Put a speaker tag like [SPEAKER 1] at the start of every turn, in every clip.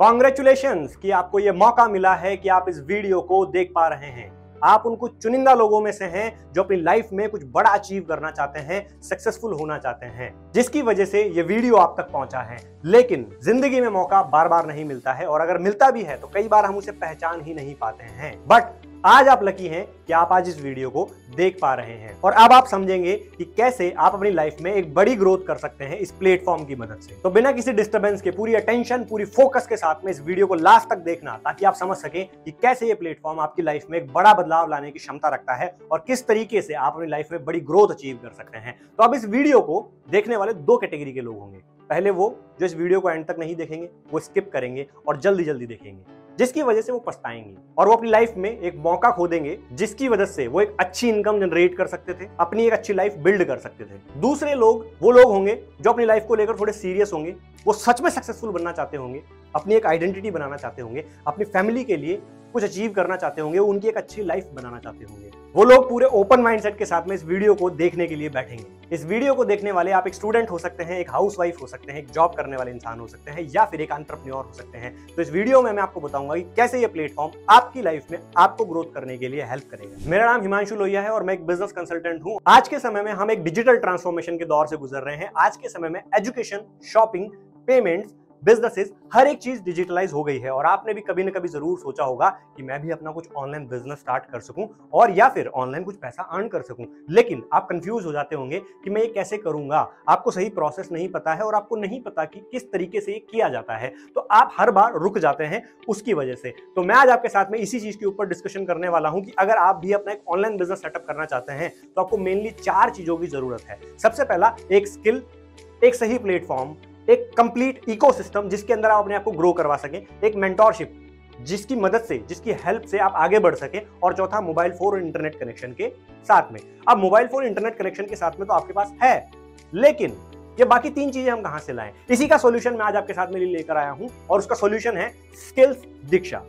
[SPEAKER 1] Congratulations कि आपको यह मौका मिला है कि आप इस वीडियो को देख पा रहे हैं। आप उन कुछ चुनिंदा लोगों में से हैं जो अपनी लाइफ में कुछ बड़ा अचीव करना चाहते हैं, सक्सेसफुल होना चाहते हैं, जिसकी वजह से ये वीडियो आप तक पहुंचा है। लेकिन जिंदगी में मौका बार बार नहीं मिलता है और अगर मिलता भी है तो कई बार हम उसे पहचान ही नहीं पाते हैं। बट आज आप लकी हैं कि आप आज इस वीडियो को देख पा रहे हैं और अब आप समझेंगे कि कैसे आप अपनी लाइफ में एक बड़ी ग्रोथ कर सकते हैं इस प्लेटफॉर्म की मदद से। तो बिना किसी डिस्टरबेंस के पूरी अटेंशन, पूरी फोकस के साथ में इस वीडियो को लास्ट तक देखना ताकि आप समझ सकें कि कैसे ये प्लेटफॉर्म आपकी लाइफ में एक बड़ा बदलाव लाने की क्षमता रखता है और किस तरीके से आप अपनी लाइफ में बड़ी ग्रोथ अचीव कर सकते हैं। तो अब इस वीडियो को देखने वाले दो कैटेगरी के लोग होंगे। पहले वो जो इस वीडियो को एंड तक नहीं देखेंगे, वो स्किप करेंगे और जल्दी जल्दी देखेंगे, जिसकी वजह से वो पछताएंगे और वो अपनी लाइफ में एक मौका खो देंगे जिसकी वजह से वो एक अच्छी इनकम जनरेट कर सकते थे, अपनी एक अच्छी लाइफ बिल्ड कर सकते थे। दूसरे लोग वो लोग होंगे जो अपनी लाइफ को लेकर थोड़े सीरियस होंगे, वो सच में सक्सेसफुल बनना चाहते होंगे, अपनी एक आइडेंटिटी बनाना चाहते होंगे, अपनी फैमिली के लिए कुछ अचीव करना चाहते होंगे, उनकी एक अच्छी लाइफ बनाना चाहते होंगे। वो लोग पूरे ओपन माइंडसेट के साथ में इस वीडियो को देखने के लिए बैठेंगे। इस वीडियो को देखने वाले आप एक स्टूडेंट हो सकते हैं, एक हाउसवाइफ हो सकते हैं, एक जॉब करने वाले इंसान हो सकते हैं या फिर एक एंटरप्रेन्योर हो सकते हैं। तो इस वीडियो में मैं आपको बताऊंगा कि कैसे ये प्लेटफॉर्म आपकी लाइफ में आपको ग्रोथ करने के लिए हेल्प करेगा। मेरा नाम हिमांशु लोहिया है और मैं एक बिजनेस कंसल्टेंट हूं। आज के समय में हम एक डिजिटल ट्रांसफॉर्मेशन के दौर से गुजर रहे हैं। आज के समय में एजुकेशन, शॉपिंग, पेमेंट्स, बिजनेसेस, हर एक चीज डिजिटलाइज हो गई है और आपने भी कभी ना कभी जरूर सोचा होगा कि मैं भी अपना कुछ ऑनलाइन बिजनेस स्टार्ट कर सकूं और या फिर ऑनलाइन कुछ पैसा अर्न कर सकूं। लेकिन आप कंफ्यूज हो जाते होंगे कि मैं ये कैसे करूंगा। आपको सही प्रोसेस नहीं पता है और आपको नहीं पता कि किस तरीके से ये किया जाता है, तो आप हर बार रुक जाते हैं उसकी वजह से। तो मैं आज आपके साथ में इसी चीज के ऊपर डिस्कशन करने वाला हूं कि अगर आप भी अपना एक ऑनलाइन बिजनेस सेटअप करना चाहते हैं तो आपको मेनली 4 चीजों की जरूरत है। सबसे पहला, एक स्किल, एक सही प्लेटफॉर्म, एक कंप्लीट इकोसिस्टम जिसके अंदर आप अपने आप को ग्रो करवा सकें, एक मेंटोरशिप जिसकी मदद से, जिसकी हेल्प से आप आगे बढ़ सकें, और चौथा मोबाइल फोन और इंटरनेट कनेक्शन के साथ में। अब मोबाइल फोन इंटरनेट कनेक्शन के साथ में तो आपके पास है, लेकिन ये बाकी 3 चीजें हम कहां से लाएं? इसी का सॉल्यूशन मैं आज आपके साथ में लेकर आया हूं और उसका सॉल्यूशन है स्किल्स दीक्षा।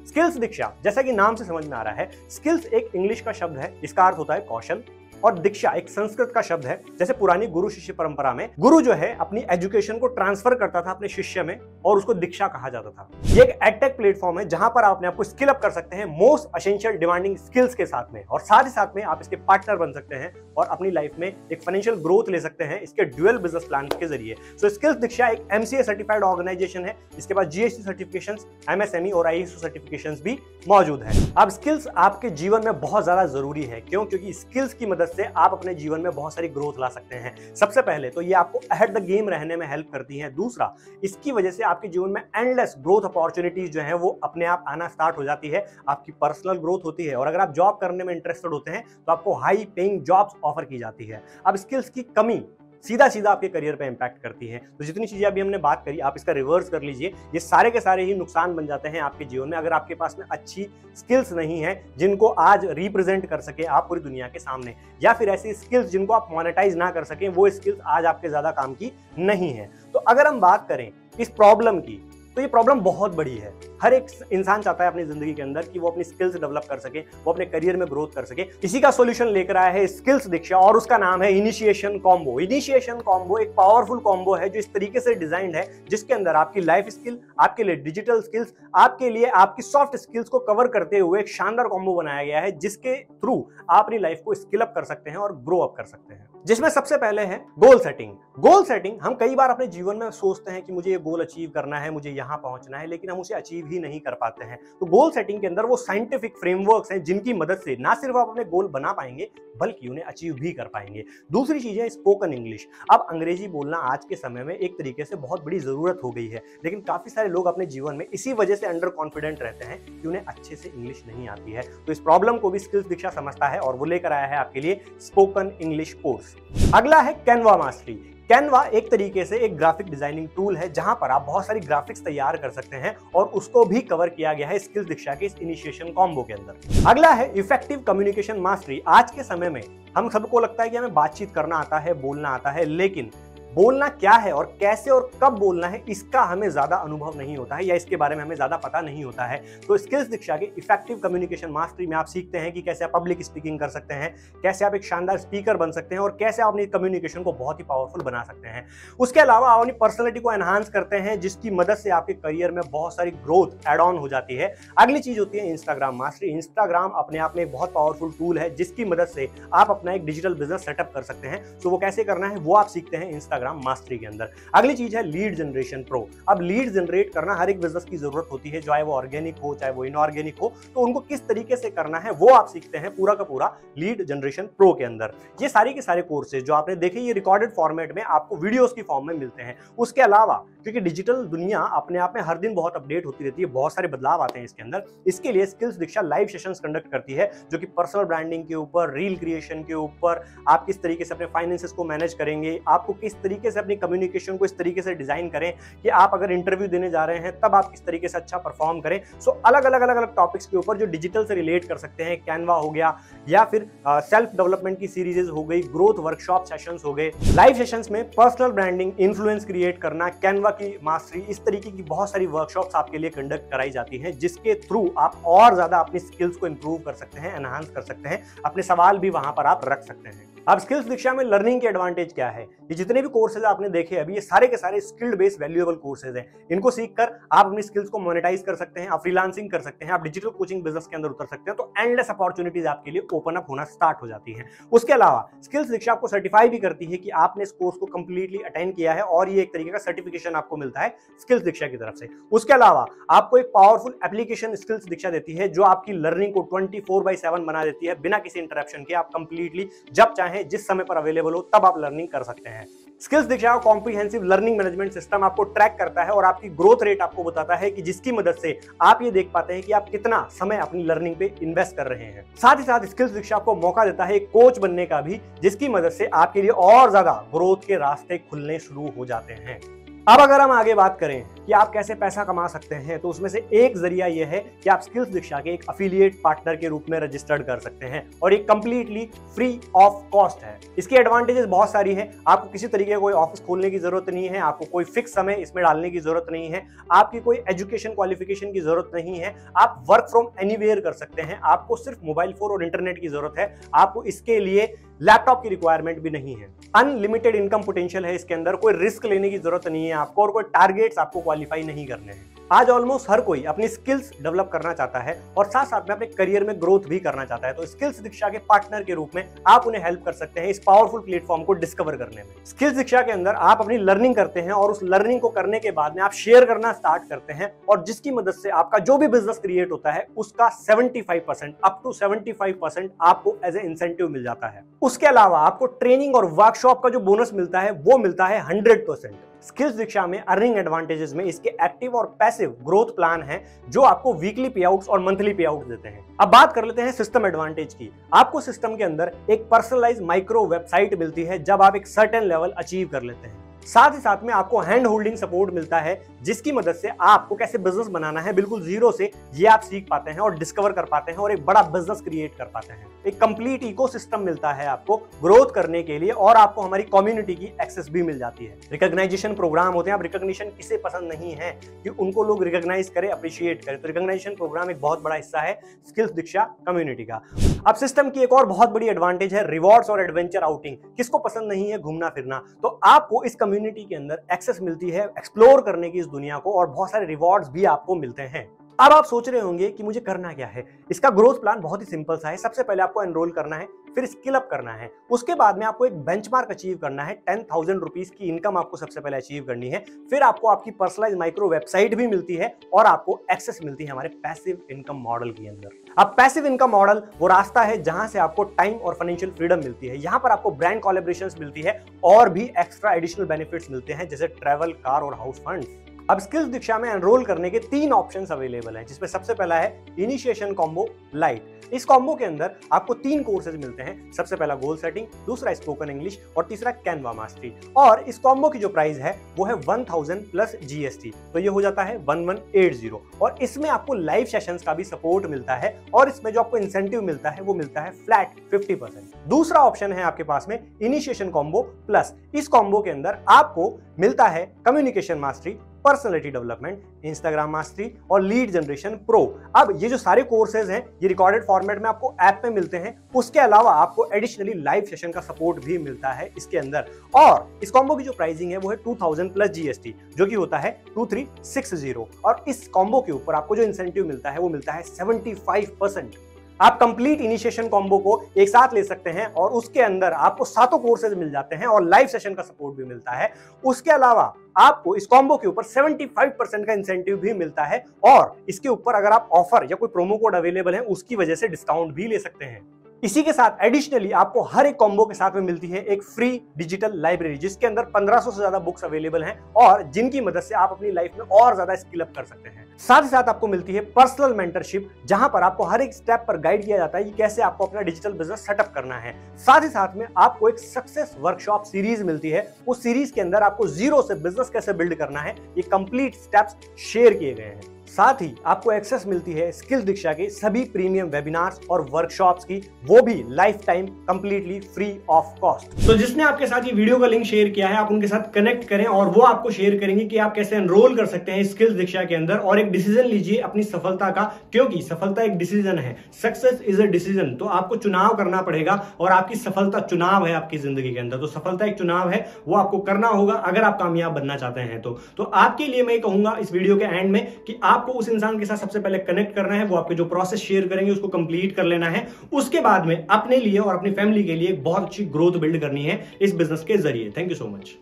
[SPEAKER 1] स्किल्स दीक्षा, जैसा कि नाम से समझ में आ रहा है, स्किल्स एक इंग्लिश का शब्द है, इसका अर्थ होता है कौशल, और दीक्षा एक संस्कृत का शब्द है। जैसे पुरानी गुरु शिष्य परंपरा में गुरु जो है अपनी एजुकेशन को ट्रांसफर करता था अपने शिष्य में और उसको दीक्षा कहा जाता था। ये एक एडटेक प्लेटफॉर्म है जहां पर आप अपने आप को स्किल अप कर सकते हैं मोस्ट एसेंशियल डिमांडिंग स्किल्स के साथ में, और साथ ही साथ में आप इसके पार्टनर बन सकते हैं और अपनी लाइफ में एक फाइनेंशियल ग्रोथ ले सकते हैं इसके ड्यूअल बिजनेस प्लान के जरिए। सो स्किल्स दीक्षा एक एमसीए सर्टिफाइड ऑर्गेनाइजेशन है। इसके पास जीएसटी सर्टिफिकेशंस, एमएसएमई और आईएसओ सर्टिफिकेशंस भी मौजूद है। अब स्किल्स आपके जीवन में बहुत ज्यादा जरूरी है। क्यों? क्योंकि स्किल्स की मदद से आप अपने जीवन में बहुत सारी ग्रोथ ला सकते हैं। सबसे पहले तो ये आपको अहेड द गेम रहने में हेल्प करती हैं। दूसरा, इसकी वजह से आपके जीवन में एंडलेस ग्रोथ अपॉर्चुनिटीज जो है वो अपने आप आना स्टार्ट हो जाती है। आपकी पर्सनल ग्रोथ होती है और अगर आप जॉब करने में इंटरेस्टेड होते हैं तो आपको हाई पेइंग जॉब्स ऑफर की जाती है। अब स्किल्स की कमी सीधा सीधा आपके करियर पे इंपैक्ट करती है। तो जितनी चीजें अभी हमने बात करी, आप इसका रिवर्स कर लीजिए, ये सारे के सारे ही नुकसान बन जाते हैं आपके जीवन में अगर आपके पास में अच्छी स्किल्स नहीं है जिनको आज रिप्रेजेंट कर सके आप पूरी दुनिया के सामने, या फिर ऐसी स्किल्स जिनको आप मोनेटाइज ना कर सकें, वो स्किल्स आज आपके ज्यादा काम की नहीं है। तो अगर हम बात करें इस प्रॉब्लम की, तो ये प्रॉब्लम बहुत बड़ी है। हर एक इंसान चाहता है अपनी जिंदगी के अंदर कि वो अपनी स्किल्स डेवलप कर सके, वो अपने करियर में ग्रोथ कर सके। इसी का सॉल्यूशन लेकर आया है स्किल्स दीक्षा और उसका नाम है इनिशिएशन कॉम्बो। इनिशिएशन कॉम्बो एक पावरफुल कॉम्बो है जो इस तरीके से डिजाइंड है जिसके अंदर आपकी लाइफ स्किल, आपके लिए डिजिटल स्किल्स, आपके लिए आपकी सॉफ्ट स्किल्स को कवर करते हुए एक शानदार कॉम्बो बनाया गया है जिसके थ्रू आप अपनी लाइफ को स्किल अप कर सकते हैं और ग्रो अप कर सकते हैं। जिसमें सबसे पहले है गोल सेटिंग। गोल सेटिंग, हम कई बार अपने जीवन में सोचते हैं कि मुझे ये गोल अचीव करना है, मुझे यहां पहुंचना है, लेकिन हम उसे अचीव ही नहीं कर पाते हैं। तो गोल सेटिंग के अंदर वो साइंटिफिक फ्रेमवर्क्स हैं जिनकी मदद से ना सिर्फ आप अपने गोल बना पाएंगे बल्कि उन्हें अचीव भी कर पाएंगे। दूसरी चीज है स्पोकन इंग्लिश। अब अंग्रेजी बोलना आज के समय में एक तरीके से बहुत बड़ी जरूरत हो गई है, लेकिन काफी सारे लोग अपने जीवन में इसी वजह से अंडर कॉन्फिडेंट रहते हैं कि उन्हें अच्छे से इंग्लिश नहीं आती है। तो इस प्रॉब्लम को भी स्किल्स दीक्षा समझता है और वो लेकर आया है आपके लिए स्पोकन इंग्लिश कोर्स। अगला है कैनवा मास्टरी। कैनवा एक तरीके से एक ग्राफिक डिजाइनिंग टूल है जहां पर आप बहुत सारी ग्राफिक्स तैयार कर सकते हैं और उसको भी कवर किया गया है स्किल्स दीक्षा के इस इनिशिएशन कॉम्बो के अंदर। अगला है इफेक्टिव कम्युनिकेशन मास्टरी। आज के समय में हम सबको लगता है कि हमें बातचीत करना आता है, बोलना आता है, लेकिन बोलना क्या है और कैसे और कब बोलना है इसका हमें ज्यादा अनुभव नहीं होता है या इसके बारे में हमें ज्यादा पता नहीं होता है। तो स्किल्स दीक्षा के इफेक्टिव कम्युनिकेशन मास्टरी में आप सीखते हैं कि कैसे आप पब्लिक स्पीकिंग कर सकते हैं, कैसे आप एक शानदार स्पीकर बन सकते हैं और कैसे आप अपनी कम्युनिकेशन को बहुत ही पावरफुल बना सकते हैं। उसके अलावा आप अपनी पर्सनैलिटी को एनहांस करते हैं, जिसकी मदद से आपके करियर में बहुत सारी ग्रोथ एड ऑन हो जाती है। अगली चीज होती है इंस्टाग्राम मास्टरी। इंस्टाग्राम अपने आप में एक बहुत पावरफुल टूल है जिसकी मदद से आप अपना एक डिजिटल बिजनेस सेटअप कर सकते हैं। तो वो कैसे करना है वो आप सीखते हैं इंस्टाग्राम मास्टरी के अंदर। अगली चीज है लीड जनरेशन प्रो। अब लीड जनरेट करना हर एक बिजनेस की जरूरत होती है, चाहे वो ऑर्गेनिक हो चाहे वो इनऑर्गेनिक हो, तो उनको किस तरीके से करना है वो आप सीखते हैं पूरा का पूरा लीड जनरेशन प्रो के अंदर। ये सारे के सारे कोर्सेज जो आपने देखे ये रिकॉर्डेड फॉर्मेट में आपको वीडियोस की फॉर्म में मिलते हैं। उसके अलावा क्योंकि डिजिटल दुनिया अपने आप में हर दिन बहुत अपडेट होती रहती है, बहुत सारे बदलाव आते हैं इसके अंदर, इसके लिए स्किल्स दीक्षा लाइव सेशंस कंडक्ट करती है जो कि पर्सनल ब्रांडिंग के ऊपर, रील क्रिएशन के ऊपर, आप किस तरीके से अपने फाइनेंसेस को मैनेज करेंगे, आपको किस तरीके से अपनी कम्युनिकेशन को इस तरीके से डिजाइन करें कि आप अगर इंटरव्यू देने जा रहे हैं तब आप किस तरीके से अच्छा परफॉर्म करें। सो अलग अलग टॉपिक्स के ऊपर जो डिजिटल से रिलेट कर सकते हैं, कैनवा हो गया या फिर सेल्फ डेवलपमेंट की सीरीजेस हो गई, ग्रोथ वर्कशॉप सेशंस हो गए। लाइव सेशंस में पर्सनल ब्रांडिंग, इन्फ्लुएंस क्रिएट करना, कैनवा की मास्टरी, इस तरीके की बहुत सारी वर्कशॉप्स आपके लिए कंडक्ट कराई जाती हैं जिसके थ्रू आप और ज्यादा अपनी स्किल्स को इंप्रूव कर सकते हैं, एनहांस कर सकते हैं, अपने सवाल भी वहां पर आप रख सकते हैं। अब स्किल्स दीक्षा में लर्निंग के एडवांटेज क्या है? ये जितने भी कोर्सेज आपने देखे अभी ये सारे के सारे स्किल्ड बेस्ड वैल्यूएबल कोर्सेज हैं। इनको सीखकर आप अपनी स्किल्स को मोनेटाइज कर सकते हैं, आप फ्रीलांसिंग कर सकते हैं, आप डिजिटल कोचिंग बिजनेस के अंदर उतर सकते हैं। तो एंडलेस अपॉर्चुनिटीज आपके लिए ओपन अप होना स्टार्ट हो जाती है। उसके अलावा स्किल्स दीक्षा आपको सर्टिफाई भी करती है कि आपने इस कोर्स को कंप्लीटली अटेंड किया है और ये एक तरीके का सर्टिफिकेशन आपको मिलता है स्किल्स दीक्षा की तरफ से। उसके अलावा आपको एक पावरफुल एप्लीकेशन स्किल्स दीक्षा देती है जो आपकी लर्निंग को 24/7 बना देती है बिना किसी इंटरप्शन के। आप कंप्लीटली जब चाहें जिस समय पर अवेलेबल हो तब आप लर्निंग कर सकते हैं। स्किल्स दीक्षा कॉम्प्रिहेंसिव लर्निंग मैनेजमेंट सिस्टम आपको ट्रैक करता है और आपकी ग्रोथ रेट आपको बताता है कि जिसकी मदद से आप ये देख पाते हैं कि आप कितना समय अपनी लर्निंग पे इन्वेस्ट कर रहे हैं। साथ ही साथ स्किल्स दीक्षा आपको मौका देता है एक कोच बनने का भी, जिसकी मदद से आपके लिए और ज्यादा ग्रोथ के रास्ते खुलने शुरू हो जाते हैं। अब अगर हम आगे बात करें कि आप कैसे पैसा कमा सकते हैं, तो उसमें से एक जरिया यह है कि आप स्किल्स दीक्षा के एक अफिलिएट पार्टनर के रूप में रजिस्टर्ड कर सकते हैं और ये कंप्लीटली फ्री ऑफ कॉस्ट है। इसकी एडवांटेजेस बहुत सारी है। आपको किसी तरीके का कोई ऑफिस खोलने की जरूरत नहीं है, आपको कोई फिक्स समय इसमें डालने की जरूरत नहीं है, आपकी कोई एजुकेशन क्वालिफिकेशन की जरूरत नहीं है, आप वर्क फ्रॉम एनीवेयर कर सकते हैं, आपको सिर्फ मोबाइल फोन और इंटरनेट की जरूरत है, आपको इसके लिए लैपटॉप की रिक्वायरमेंट भी नहीं है। अनलिमिटेड इनकम पोटेंशियल है इसके अंदर, कोई रिस्क लेने की जरूरत नहीं है आपको और कोई टारगेट्स आपको क्वालिफाई नहीं करने हैं। आज ऑलमोस्ट हर कोई अपनी स्किल्स डेवलप करना चाहता है और साथ साथ में अपने करियर में ग्रोथ भी करना चाहता है। तो स्किल्स दीक्षा के पार्टनर के रूप में आप उन्हें हेल्प कर सकते हैं इस पावरफुल प्लेटफॉर्म को डिस्कवर करने में। स्किल्स दीक्षा के अंदर आप अपनी लर्निंग करते हैं और उस लर्निंग को करने के बाद में आप शेयर करना स्टार्ट करते हैं और जिसकी मदद से आपका जो भी बिजनेस क्रिएट होता है उसका 75% अप टू 75% आपको एज ए इंसेंटिव मिल जाता है। उसके अलावा आपको ट्रेनिंग और वर्कशॉप का जो बोनस मिलता है वो मिलता है 100%। स्किल्स दीक्षा में अर्निंग एडवांटेजेस में इसके एक्टिव और पैसिव ग्रोथ प्लान हैं जो आपको वीकली पे आउट्स और मंथली पे आउट देते हैं। अब बात कर लेते हैं सिस्टम एडवांटेज की। आपको सिस्टम के अंदर एक पर्सनलाइज माइक्रो वेबसाइट मिलती है जब आप एक सर्टेन लेवल अचीव कर लेते हैं। साथ ही साथ में आपको हैंड होल्डिंग सपोर्ट मिलता है जिसकी मदद से आपको कैसे बिजनेस बनाना है बिल्कुल जीरो से ये आप सीख पाते हैं और डिस्कवर कर पाते हैं और एक बड़ा बिजनेस क्रिएट कर पाते हैं। एक कंप्लीट इकोसिस्टम मिलता है आपको ग्रोथ करने के लिए और आपको हमारी कम्युनिटी की एक्सेस भी मिल जाती है। रिकॉग्नाइजेशन प्रोग्राम होते हैं। अब रिकॉग्निशन किसे पसंद नहीं है कि उनको लोग रिकॉग्नाइज करें, अप्रिशिएट करें, तो रिकॉग्निशन प्रोग्राम एक बहुत बड़ा हिस्सा है स्किल्स दीक्षा कम्युनिटी का। अब सिस्टम की एक और बहुत बड़ी एडवांटेज है रिवॉर्ड्स और एडवेंचर आउटिंग। किसको पसंद नहीं है घूमना फिरना, तो आपको इस कम्युनिटी के अंदर एक्सेस मिलती है एक्सप्लोर करने की इस दुनिया को और बहुत सारे रिवॉर्ड्स भी आपको मिलते हैं। अब आप सोच रहे होंगे कि मुझे करना क्या है। इसका ग्रोथ प्लान बहुत ही सिंपल सा है। सबसे पहले आपको एनरोल करना है, फिर स्किल अप करना है, उसके बाद में आपको एक बेंचमार्क अचीव करना है। 10,000 रुपीज की इनकम आपको सबसे पहले अचीव करनी है। फिर आपको आपकी पर्सनलाइज माइक्रो वेबसाइट भी मिलती है और आपको एक्सेस मिलती है हमारे पैसिव इनकम मॉडल के अंदर। अब पैसिव इनकम मॉडल वो रास्ता है जहां से आपको टाइम और फाइनेंशियल फ्रीडम मिलती है। यहां पर आपको ब्रांड कोलैबोरेशंस मिलती है और भी एक्स्ट्रा एडिशनल बेनिफिट्स मिलते हैं जैसे ट्रैवल, कार और हाउस फंड्स। अब स्किल्स दीक्षा में एनरोल करने के 3 ऑप्शंस अवेलेबल हैं, जिसमें सबसे पहला है इनिशिएशन कॉम्बो लाइट। इस कॉम्बो के अंदर आपको 3 कोर्सेज मिलते हैं। सबसे पहला गोल सेटिंग, दूसरा स्पोकन इंग्लिश और तीसरा कैनवा मास्टरी। और इस कॉम्बो की जो प्राइस है वो है 1000 प्लस जीएसटी, तो ये हो जाता है 1180। और इसमें आपको लाइव सेशंस का भी सपोर्ट मिलता है और इसमें जो आपको इंसेंटिव मिलता है वो मिलता है फ्लैट 50%। दूसरा ऑप्शन है आपके पास में इनिशिएशन कॉम्बो प्लस। इस कॉम्बो के अंदर आपको मिलता है communication mastery, personality development, Instagram mastery और लीड जनरेशन प्रो। अब ये जो सारे कोर्सेज हैं ये रिकॉर्डेड फॉर्मेट में आपको ऐप में मिलते हैं। उसके अलावा आपको एडिशनली लाइव सेशन का सपोर्ट भी मिलता है इसके अंदर। और इस कॉम्बो की जो प्राइसिंग है वो है 2000 प्लस जीएसटी, जो कि होता है 2360। और इस कॉम्बो के ऊपर आपको जो इंसेंटिव मिलता है वो मिलता है 75%। आप कंप्लीट इनिशिएशन कॉम्बो को एक साथ ले सकते हैं और उसके अंदर आपको 7 कोर्सेज मिल जाते हैं और लाइव सेशन का सपोर्ट भी मिलता है। उसके अलावा आपको इस कॉम्बो के ऊपर 75% का इंसेंटिव भी मिलता है और इसके ऊपर अगर आप ऑफर या कोई प्रोमो कोड अवेलेबल है उसकी वजह से डिस्काउंट भी ले सकते हैं। इसी के साथ एडिशनली आपको हर एक कॉम्बो के साथ में मिलती है एक फ्री डिजिटल लाइब्रेरी, जिसके अंदर 1500 से ज्यादा बुक्स अवेलेबल हैं और जिनकी मदद से आप अपनी लाइफ में और ज्यादा स्किल अप कर सकते हैं। साथ ही साथ आपको मिलती है पर्सनल मेंटरशिप, जहां पर आपको हर एक स्टेप पर गाइड किया जाता है कि कैसे आपको अपना डिजिटल बिजनेस सेटअप करना है। साथ ही साथ में आपको एक सक्सेस वर्कशॉप सीरीज मिलती है। उस सीरीज के अंदर आपको जीरो से बिजनेस कैसे बिल्ड करना है ये कंप्लीट स्टेप्स शेयर किए गए हैं। साथ ही आपको एक्सेस मिलती है स्किल्स दीक्षा के सभी प्रीमियम वेबिनार्स और वर्कशॉप्स की, वो भी life time completely free of cost. तो जिसने आपके साथ ये वीडियो का लिंक शेयर किया है आप उनके साथ कनेक्ट करें और वो आपको शेयर करेंगे कि आप कैसे एनरोल कर सकते हैं स्किल्स दीक्षा के अंदर और एक डिसीजन लीजिए अपनी सफलता का, क्योंकि सफलता एक डिसीजन है। Success is a decision. तो आपको चुनाव करना पड़ेगा और आपकी सफलता चुनाव है आपकी जिंदगी के अंदर। तो सफलता एक चुनाव है, वो आपको करना होगा अगर आप कामयाब बनना चाहते हैं। तो आपके लिए मैं कहूंगा इस वीडियो के एंड में कि आपको उस इंसान के साथ सबसे पहले कनेक्ट करना है, वो आपके जो प्रोसेस शेयर करेंगे उसको कंप्लीट कर लेना है। उसके बाद में अपने लिए और अपनी फैमिली के लिए बहुत अच्छी ग्रोथ बिल्ड करनी है इस बिजनेस के जरिए। Thank you so much.